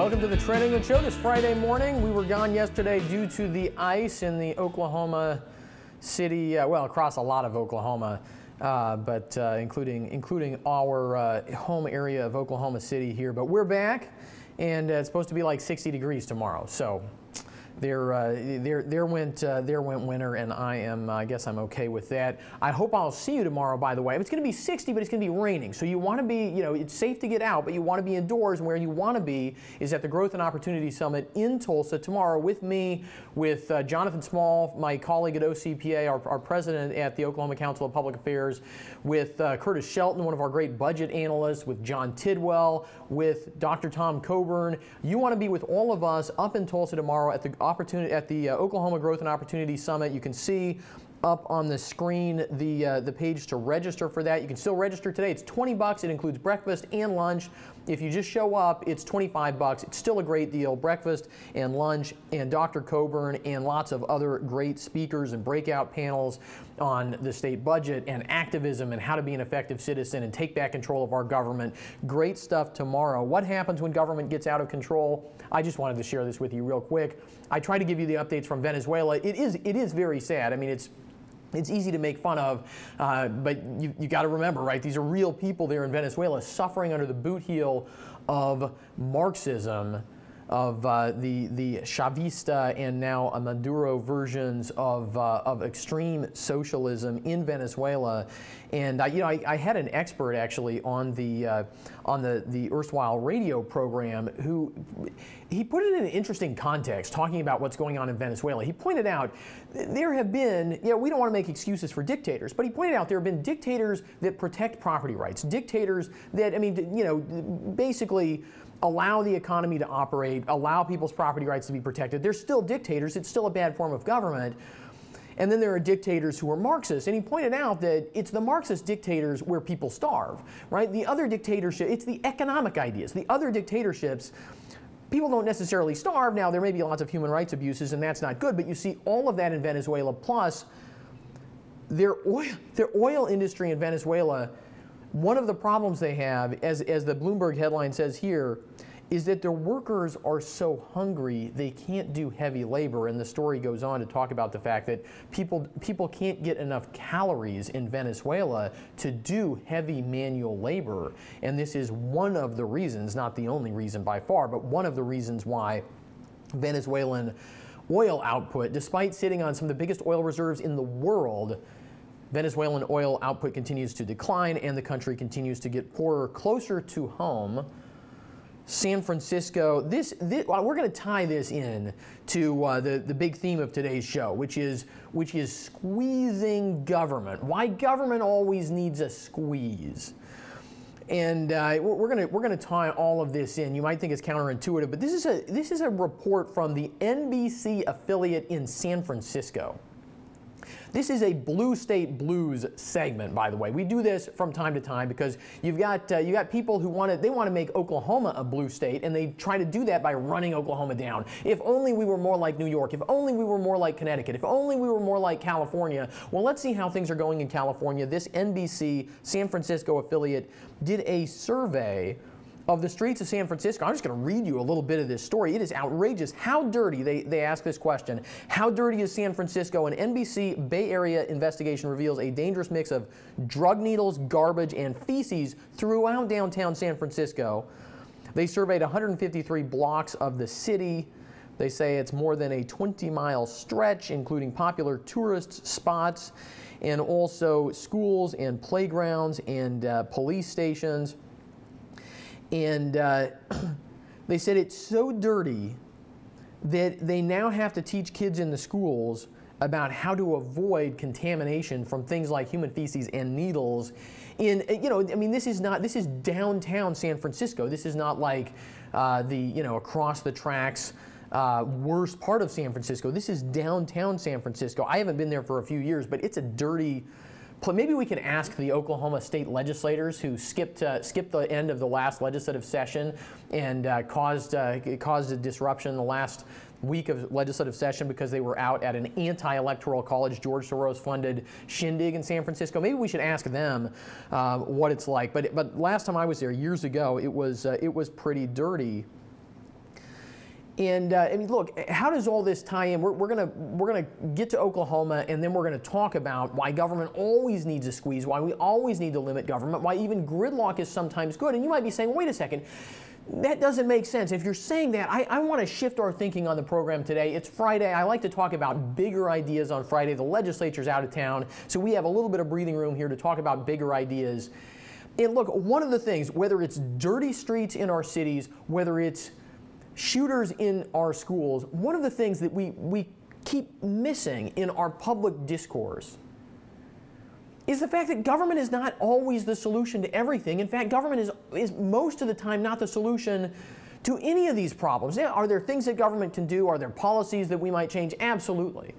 Welcome to the Trent Show this Friday morning. We were gone yesterday due to the ice in the Oklahoma City, well, across a lot of Oklahoma, but including our home area of Oklahoma City here. But we're back, and it's supposed to be like 60 degrees tomorrow. So there went winter, and I guess I'm okay with that. I hope I'll see you tomorrow, by the way. It's going to be 60, but it's going to be raining. So you want to be, it's safe to get out, but you want to be indoors, and where you want to be is at the Growth and Opportunity Summit in Tulsa tomorrow with me, with Jonathan Small, my colleague at OCPA, our president at the Oklahoma Council of Public Affairs, with Curtis Shelton, one of our great budget analysts, with John Tidwell, with Dr. Tom Coburn. You want to be with all of us up in Tulsa tomorrow at the Oklahoma Growth and Opportunity Summit. You can see up on the screen the page to register for that. You can still register today. It's $20. It includes breakfast and lunch. If you just show up, it's $25. It's still a great deal. Breakfast and lunch and Dr. Coburn and lots of other great speakers and breakout panels on the state budget and activism and how to be an effective citizen and take back control of our government. Great stuff tomorrow. What happens when government gets out of control? I just wanted to share this with you real quick. I try to give you the updates from Venezuela. It is very sad. I mean, it's easy to make fun of, but you got to remember, right? These are real people there in Venezuela suffering under the boot heel of Marxism, of the Chavista and now Maduro versions of extreme socialism in Venezuela. And I had an expert actually on the erstwhile radio program who he put it in an interesting context, talking about what's going on in Venezuela. He pointed out there have been, we don't want to make excuses for dictators, but he pointed out there have been dictators that protect property rights, dictators that, basically allow the economy to operate, allow people's property rights to be protected. They're still dictators. It's still a bad form of government. And then there are dictators who are Marxists. And he pointed out that it's the Marxist dictators where people starve, right? The other dictatorship, it's the economic ideas. The other dictatorships, people don't necessarily starve. Now, there may be lots of human rights abuses, and that's not good. But you see all of that in Venezuela, plus their oil industry in Venezuela. One of the problems they have, as the Bloomberg headline says here, is that their workers are so hungry they can't do heavy labor. And the story goes on to talk about the fact that people can't get enough calories in Venezuela to do heavy manual labor. And this is one of the reasons, not the only reason by far, but one of the reasons why Venezuelan oil output, despite sitting on some of the biggest oil reserves in the world, Venezuelan oil output continues to decline and the country continues to get poorer. Closer to home, San Francisco, we're going to tie this in to the big theme of today's show, which is squeezing government. Why government always needs a squeeze. And we're going to tie all of this in. You might think it's counterintuitive, but this is a report from the NBC affiliate in San Francisco. This is a Blue State Blues segment, by the way. We do this from time to time because you've got people who want to make Oklahoma a blue state, and they try to do that by running Oklahoma down. If only we were more like New York. If only we were more like Connecticut. If only we were more like California. Well, let's see how things are going in California. This NBC San Francisco affiliate did a survey of the streets of San Francisco. I'm just going to read you a little bit of this story. It is outrageous. How dirty, they ask this question, how dirty is San Francisco? An NBC Bay Area investigation reveals a dangerous mix of drug needles, garbage, and feces throughout downtown San Francisco. They surveyed 153 blocks of the city. They say it's more than a 20-mile stretch, including popular tourist spots, and also schools and playgrounds and police stations. And they said it's so dirty that they now have to teach kids in the schools about how to avoid contamination from things like human feces and needles. This is downtown San Francisco. This is not like across the tracks worst part of San Francisco. This is downtown San Francisco. I haven't been there for a few years, but it's a dirty. Maybe we can ask the Oklahoma state legislators who skipped the end of the last legislative session and caused a disruption in the last week of legislative session because they were out at an anti-electoral college, George Soros-funded shindig in San Francisco. Maybe we should ask them what it's like. But last time I was there years ago, it was pretty dirty. And I mean, look, how does all this tie in? We're gonna get to Oklahoma, and then we're gonna talk about why government always needs a squeeze, why we always need to limit government, why even gridlock is sometimes good. And you might be saying, wait a second, that doesn't make sense. If you're saying that, I want to shift our thinking on the program today. It's Friday. I like to talk about bigger ideas on Friday. The legislature's out of town, so we have a little bit of breathing room here to talk about bigger ideas. And look, one of the things, whether it's dirty streets in our cities, whether it's shooters in our schools, one of the things that we keep missing in our public discourse is the fact that government is not always the solution to everything. In fact, government is most of the time not the solution to any of these problems. Yeah, are there things that government can do? Are there policies that we might change? Absolutely.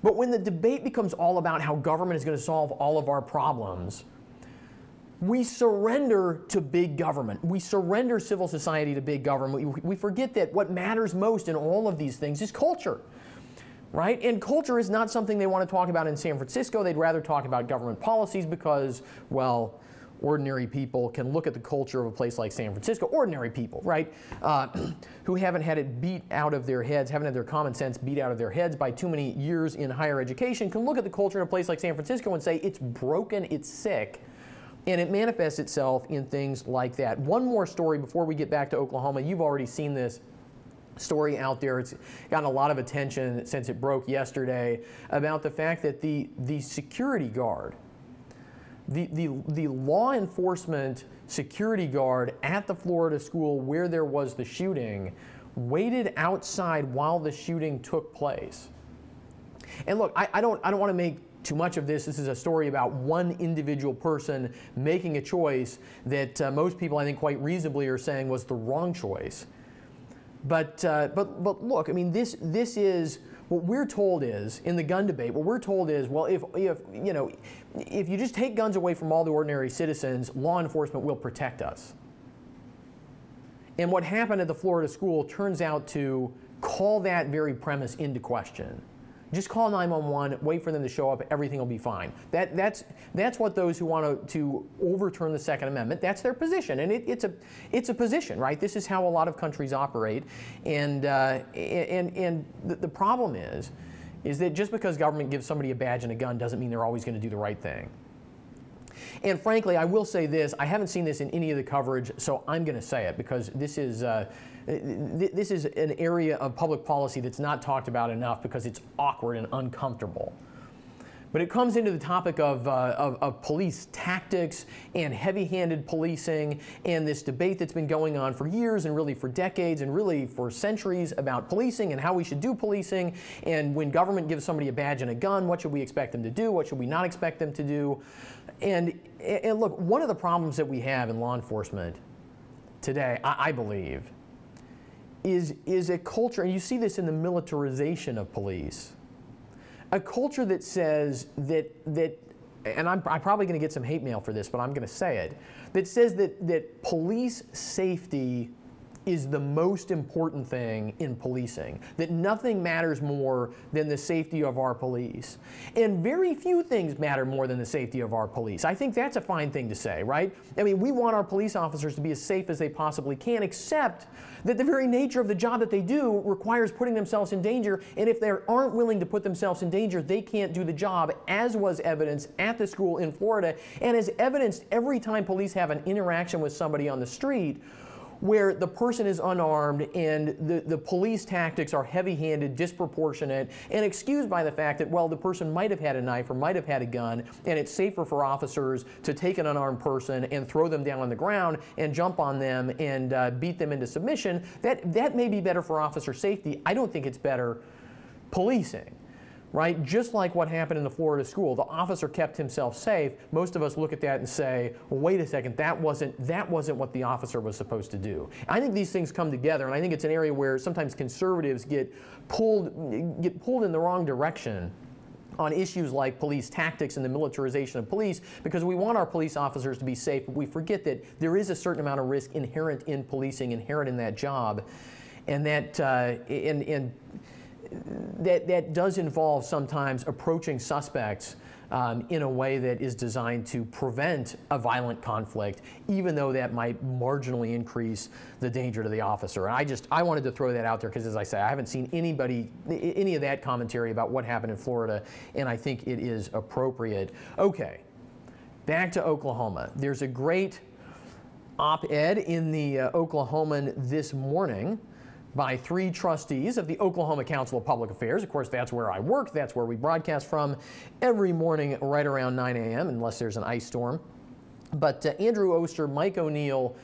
But when the debate becomes all about how government is going to solve all of our problems, we surrender to big government. We surrender civil society to big government. We forget that what matters most in all of these things is culture, right? And culture is not something they want to talk about in San Francisco. They'd rather talk about government policies because, well, ordinary people can look at the culture of a place like San Francisco, ordinary people, right, who haven't had it beat out of their heads, haven't had their common sense beat out of their heads by too many years in higher education, can look at the culture in a place like San Francisco and say, it's broken, it's sick. And it manifests itself in things like that. One more story before we get back to Oklahoma. You've already seen this story out there. It's gotten a lot of attention since it broke yesterday about the fact that the security guard, the law enforcement security guard at the Florida school where there was the shooting waited outside while the shooting took place. And look, I don't want to make too much of this. This is a story about one individual person making a choice that most people, I think, quite reasonably are saying was the wrong choice. But look, I mean, this is what we're told is in the gun debate. What we're told is, well, if you just take guns away from all the ordinary citizens, law enforcement will protect us. And what happened at the Florida school turns out to call that very premise into question. Just call 911, wait for them to show up, everything will be fine. That's what those who want to overturn the Second Amendment, that's their position. And it's a position, right? This is how a lot of countries operate. And the problem is that just because government gives somebody a badge and a gun doesn't mean they're always going to do the right thing. And frankly, I will say this, I haven't seen this in any of the coverage, so I'm going to say it because this is an area of public policy that's not talked about enough because it's awkward and uncomfortable. But it comes into the topic of police tactics and heavy-handed policing and this debate that's been going on for years and really for decades and really for centuries about policing and how we should do policing. And when government gives somebody a badge and a gun, what should we expect them to do? What should we not expect them to do? And look, one of the problems that we have in law enforcement today, I believe, is a culture, and you see this in the militarization of police, a culture that says that and I'm probably going to get some hate mail for this, but I'm going to say it, that says that police safety is the most important thing in policing, that nothing matters more than the safety of our police. And very few things matter more than the safety of our police. I think that's a fine thing to say, right? I mean, we want our police officers to be as safe as they possibly can, except that the very nature of the job that they do requires putting themselves in danger, and if they aren't willing to put themselves in danger, they can't do the job, as was evidenced at the school in Florida, and as evidenced every time police have an interaction with somebody on the street where the person is unarmed and the police tactics are heavy-handed, disproportionate, and excused by the fact that, well, the person might have had a knife or might have had a gun, and it's safer for officers to take an unarmed person and throw them down on the ground and jump on them and beat them into submission. That may be better for officer safety. I don't think it's better policing. Right? Just like what happened in the Florida school. The officer kept himself safe. Most of us look at that and say, well, wait a second, that wasn't what the officer was supposed to do. I think these things come together, and I think it's an area where sometimes conservatives get pulled in the wrong direction on issues like police tactics and the militarization of police, because we want our police officers to be safe, but we forget that there is a certain amount of risk inherent in policing, inherent in that job, and that that does involve sometimes approaching suspects in a way that is designed to prevent a violent conflict, even though that might marginally increase the danger to the officer. And I wanted to throw that out there because, as I say, I haven't seen any of that commentary about what happened in Florida, and I think it is appropriate. Okay, back to Oklahoma. There's a great op-ed in the Oklahoman this morning by 3 trustees of the Oklahoma Council of Public Affairs. Of course, that's where I work. That's where we broadcast from every morning right around 9 a.m. unless there's an ice storm. But Andrew Oster, Mike O'Neill,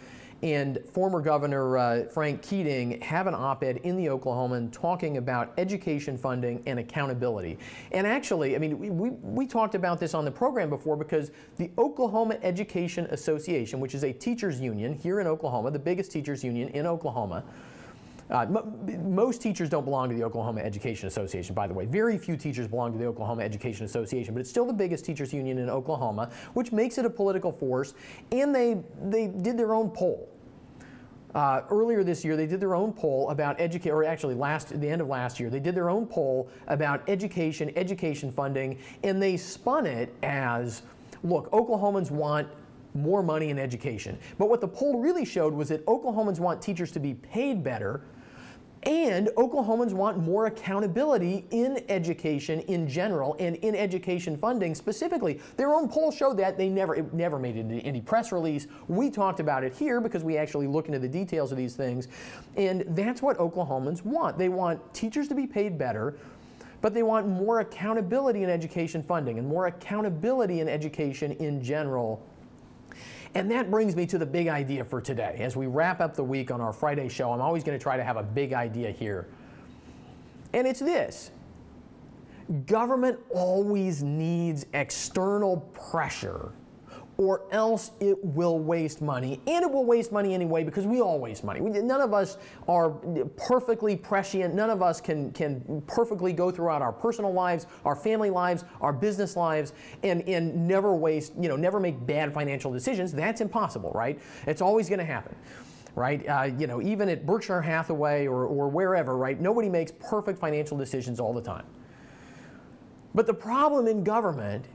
and former Governor Frank Keating have an op-ed in the Oklahoman talking about education funding and accountability. And actually, I mean, we talked about this on the program before because the Oklahoma Education Association, which is a teachers union here in Oklahoma, the biggest teachers union in Oklahoma, most teachers don't belong to the Oklahoma Education Association, by the way. Very few teachers belong to the Oklahoma Education Association, but it's still the biggest teachers union in Oklahoma, which makes it a political force, and they did their own poll. Earlier this year, they did their own poll about the end of last year, they did their own poll about education funding, and they spun it as, look, Oklahomans want more money in education. But what the poll really showed was that Oklahomans want teachers to be paid better, and Oklahomans want more accountability in education in general and in education funding specifically. Their own poll showed that. It never made it into any press release. We talked about it here because we actually look into the details of these things. And that's what Oklahomans want. They want teachers to be paid better, but they want more accountability in education funding and more accountability in education in general. And that brings me to the big idea for today. As we wrap up the week on our Friday show, I'm always going to try to have a big idea here. And it's this. Government always needs external pressure, or else it will waste money. And it will waste money anyway because we all waste money. None of us are perfectly prescient. None of us can perfectly go throughout our personal lives, our family lives, our business lives, and never waste, never make bad financial decisions. That's impossible, right? It's always going to happen, right? Even at Berkshire Hathaway or wherever, right? Nobody makes perfect financial decisions all the time. But the problem in government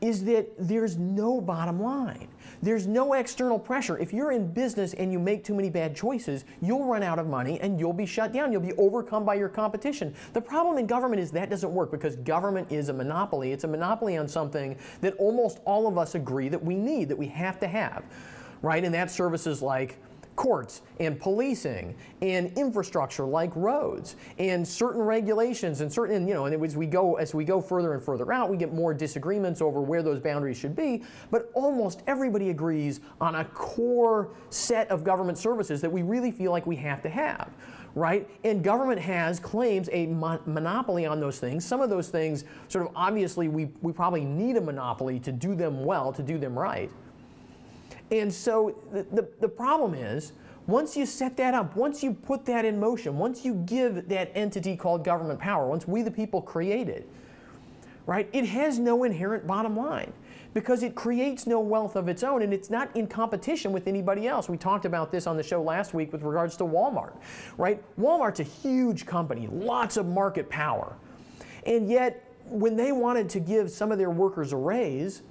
is that there's no bottom line. There's no external pressure. If you're in business and you make too many bad choices, you'll run out of money and you'll be shut down. You'll be overcome by your competition. The problem in government is that doesn't work because government is a monopoly. It's a monopoly on something that almost all of us agree that we need, that we have to have, right? And that's services like courts and policing and infrastructure like roads and certain regulations and certain, and as we go further and further out, we get more disagreements over where those boundaries should be, but almost everybody agrees on a core set of government services that we really feel like we have to have, right? And government claims a monopoly on those things. Some of those things, sort of obviously, we probably need a monopoly to do them well, to do them right. And so the problem is, once you set that up, once you put that in motion, once you give that entity called government power, once we the people create it, right, it has no inherent bottom line because it creates no wealth of its own and it's not in competition with anybody else. We talked about this on the show last week with regards to Walmart, right? Walmart's a huge company, lots of market power. And yet, when they wanted to give some of their workers a raise,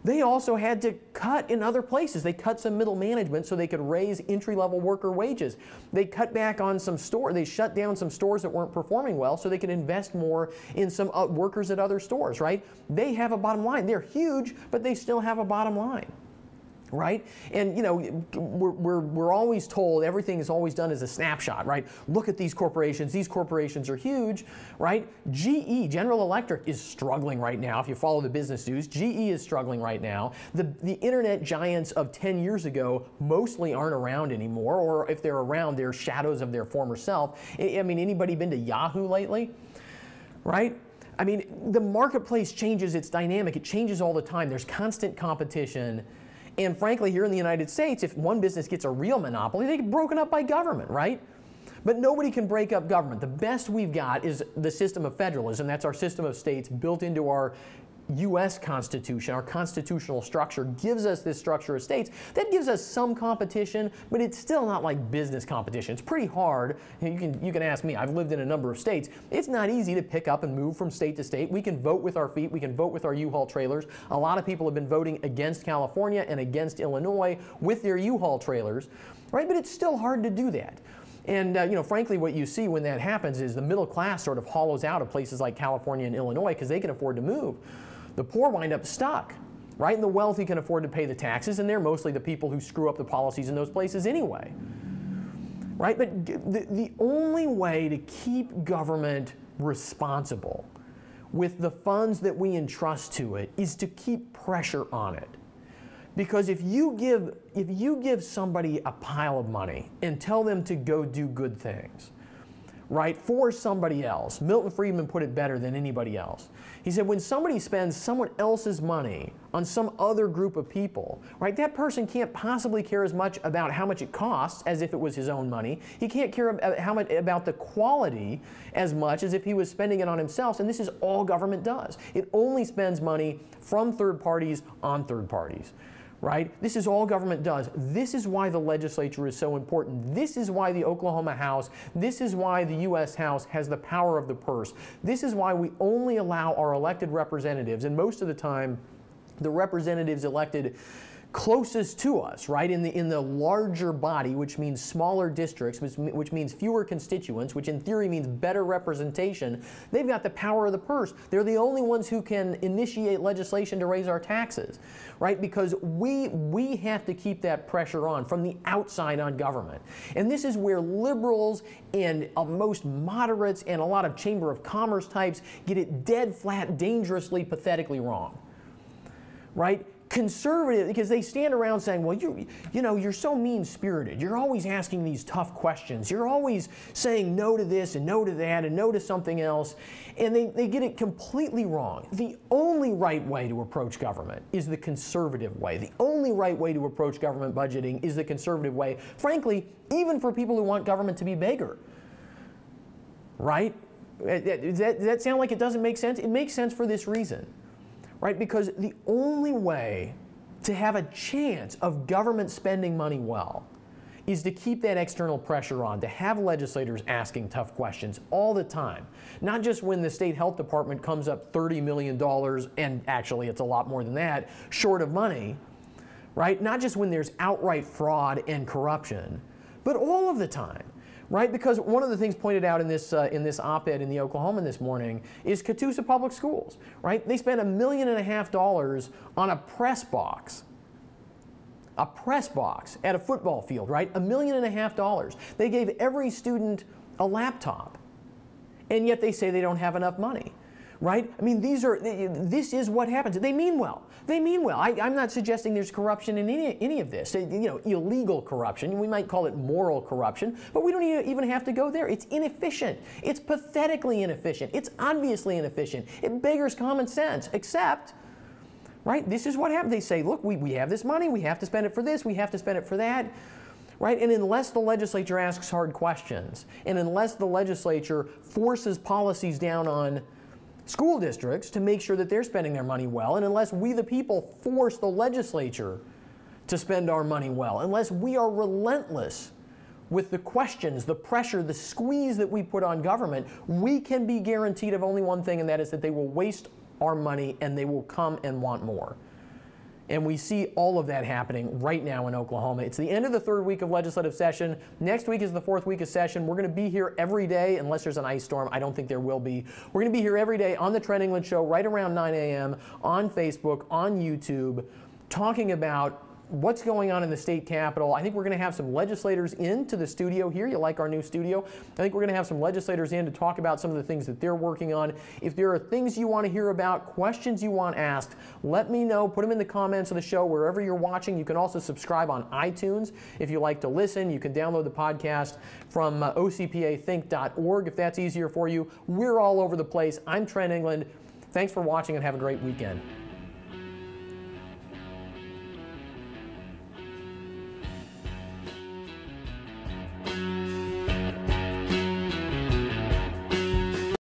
they also had to cut in other places. They cut some middle management so they could raise entry-level worker wages. They cut back on some stores. They shut down some stores that weren't performing well so they could invest more in some workers at other stores, right? They have a bottom line. They're huge, but they still have a bottom line, right? And we're always told everything is always done as a snapshot, right? Look at these corporations are huge, right? GE, General Electric, is struggling right now. If you follow the business news, GE is struggling right now. The internet giants of 10 years ago mostly aren't around anymore, or if they're around, they're shadows of their former self. I mean, anybody been to Yahoo lately? Right? I mean, the marketplace changes its dynamic. It changes all the time. There's constant competition. And frankly, here in the United States, if one business gets a real monopoly, they get broken up by government, right? But nobody can break up government. The best we've got is the system of federalism. That's our system of states built into our U.S. Constitution, our constitutional structure, gives us this structure of states. That gives us some competition, but it's still not like business competition. It's pretty hard. You can ask me. I've lived in a number of states. It's not easy to pick up and move from state to state. We can vote with our feet. We can vote with our U-Haul trailers. A lot of people have been voting against California and against Illinois with their U-Haul trailers, right? But it's still hard to do that. And frankly, what you see when that happens is the middle class sort of hollows out of places like California and Illinois because they can afford to move. The poor wind up stuck, right? And the wealthy can afford to pay the taxes, and they're mostly the people who screw up the policies in those places anyway, right? But the only way to keep government responsible with the funds that we entrust to it is to keep pressure on it. Because if you give somebody a pile of money and tell them to go do good things, right, for somebody else, Milton Friedman put it better than anybody else. He said when somebody spends someone else's money on some other group of people, right, that person can't possibly care as much about how much it costs as if it was his own money. He can't care about the quality as much as if he was spending it on himself. And this is all government does. It only spends money from third parties on third parties. Right? This is all government does. This is why the legislature is so important. This is why the Oklahoma House, this is why the U.S. House has the power of the purse. This is why we only allow our elected representatives, and most of the time, the representatives elected closest to us, right, in the larger body, which means smaller districts, which means fewer constituents, which in theory means better representation, they've got the power of the purse. They're the only ones who can initiate legislation to raise our taxes, right, because we have to keep that pressure on from the outside on government. And this is where liberals and most moderates and a lot of Chamber of Commerce types get it dead flat, dangerously, pathetically wrong, right? Conservative, because they stand around saying, well, you're so mean-spirited. You're always asking these tough questions. You're always saying no to this and no to that and no to something else. And they get it completely wrong. The only right way to approach government is the conservative way. The only right way to approach government budgeting is the conservative way. Frankly, even for people who want government to be bigger. Right? Does that sound like it doesn't make sense? It makes sense for this reason. Right? Because the only way to have a chance of government spending money well is to keep that external pressure on, to have legislators asking tough questions all the time. Not just when the state health department comes up $30 million, and actually it's a lot more than that, short of money, right? Not just when there's outright fraud and corruption, but all of the time. Right? Because one of the things pointed out in this op-ed in the Oklahoman this morning is Catoosa Public Schools. Right? They spent $1.5 million on a press box. A press box at a football field, right? $1.5 million. They gave every student a laptop, and yet they say they don't have enough money. Right? I mean, this is what happens. They mean well. They mean well. I'm not suggesting there's corruption in any of this. Illegal corruption. We might call it moral corruption, but we don't even have to go there. It's inefficient. It's pathetically inefficient. It's obviously inefficient. It beggars common sense, except, right, this is what happens. They say, look, we have this money. We have to spend it for this. We have to spend it for that. Right? And unless the legislature asks hard questions, and unless the legislature forces policies down on school districts to make sure that they're spending their money well, and unless we the people force the legislature to spend our money well, unless we are relentless with the questions, the pressure, the squeeze that we put on government, we can be guaranteed of only one thing, and that is that they will waste our money and they will come and want more. And we see all of that happening right now in Oklahoma. It's the end of the third week of legislative session. Next week is the fourth week of session. We're going to be here every day, unless there's an ice storm. I don't think there will be. We're going to be here every day on the Trent England Show, right around 9 a.m., on Facebook, on YouTube, talking about what's going on in the state capitol. I think we're going to have some legislators into the studio here. You like our new studio? I think we're going to have some legislators in to talk about some of the things that they're working on. If there are things you want to hear about, questions you want asked, let me know. Put them in the comments of the show wherever you're watching. You can also subscribe on iTunes if you like to listen. You can download the podcast from ocpathink.org if that's easier for you. We're all over the place. I'm Trent England. Thanks for watching and have a great weekend.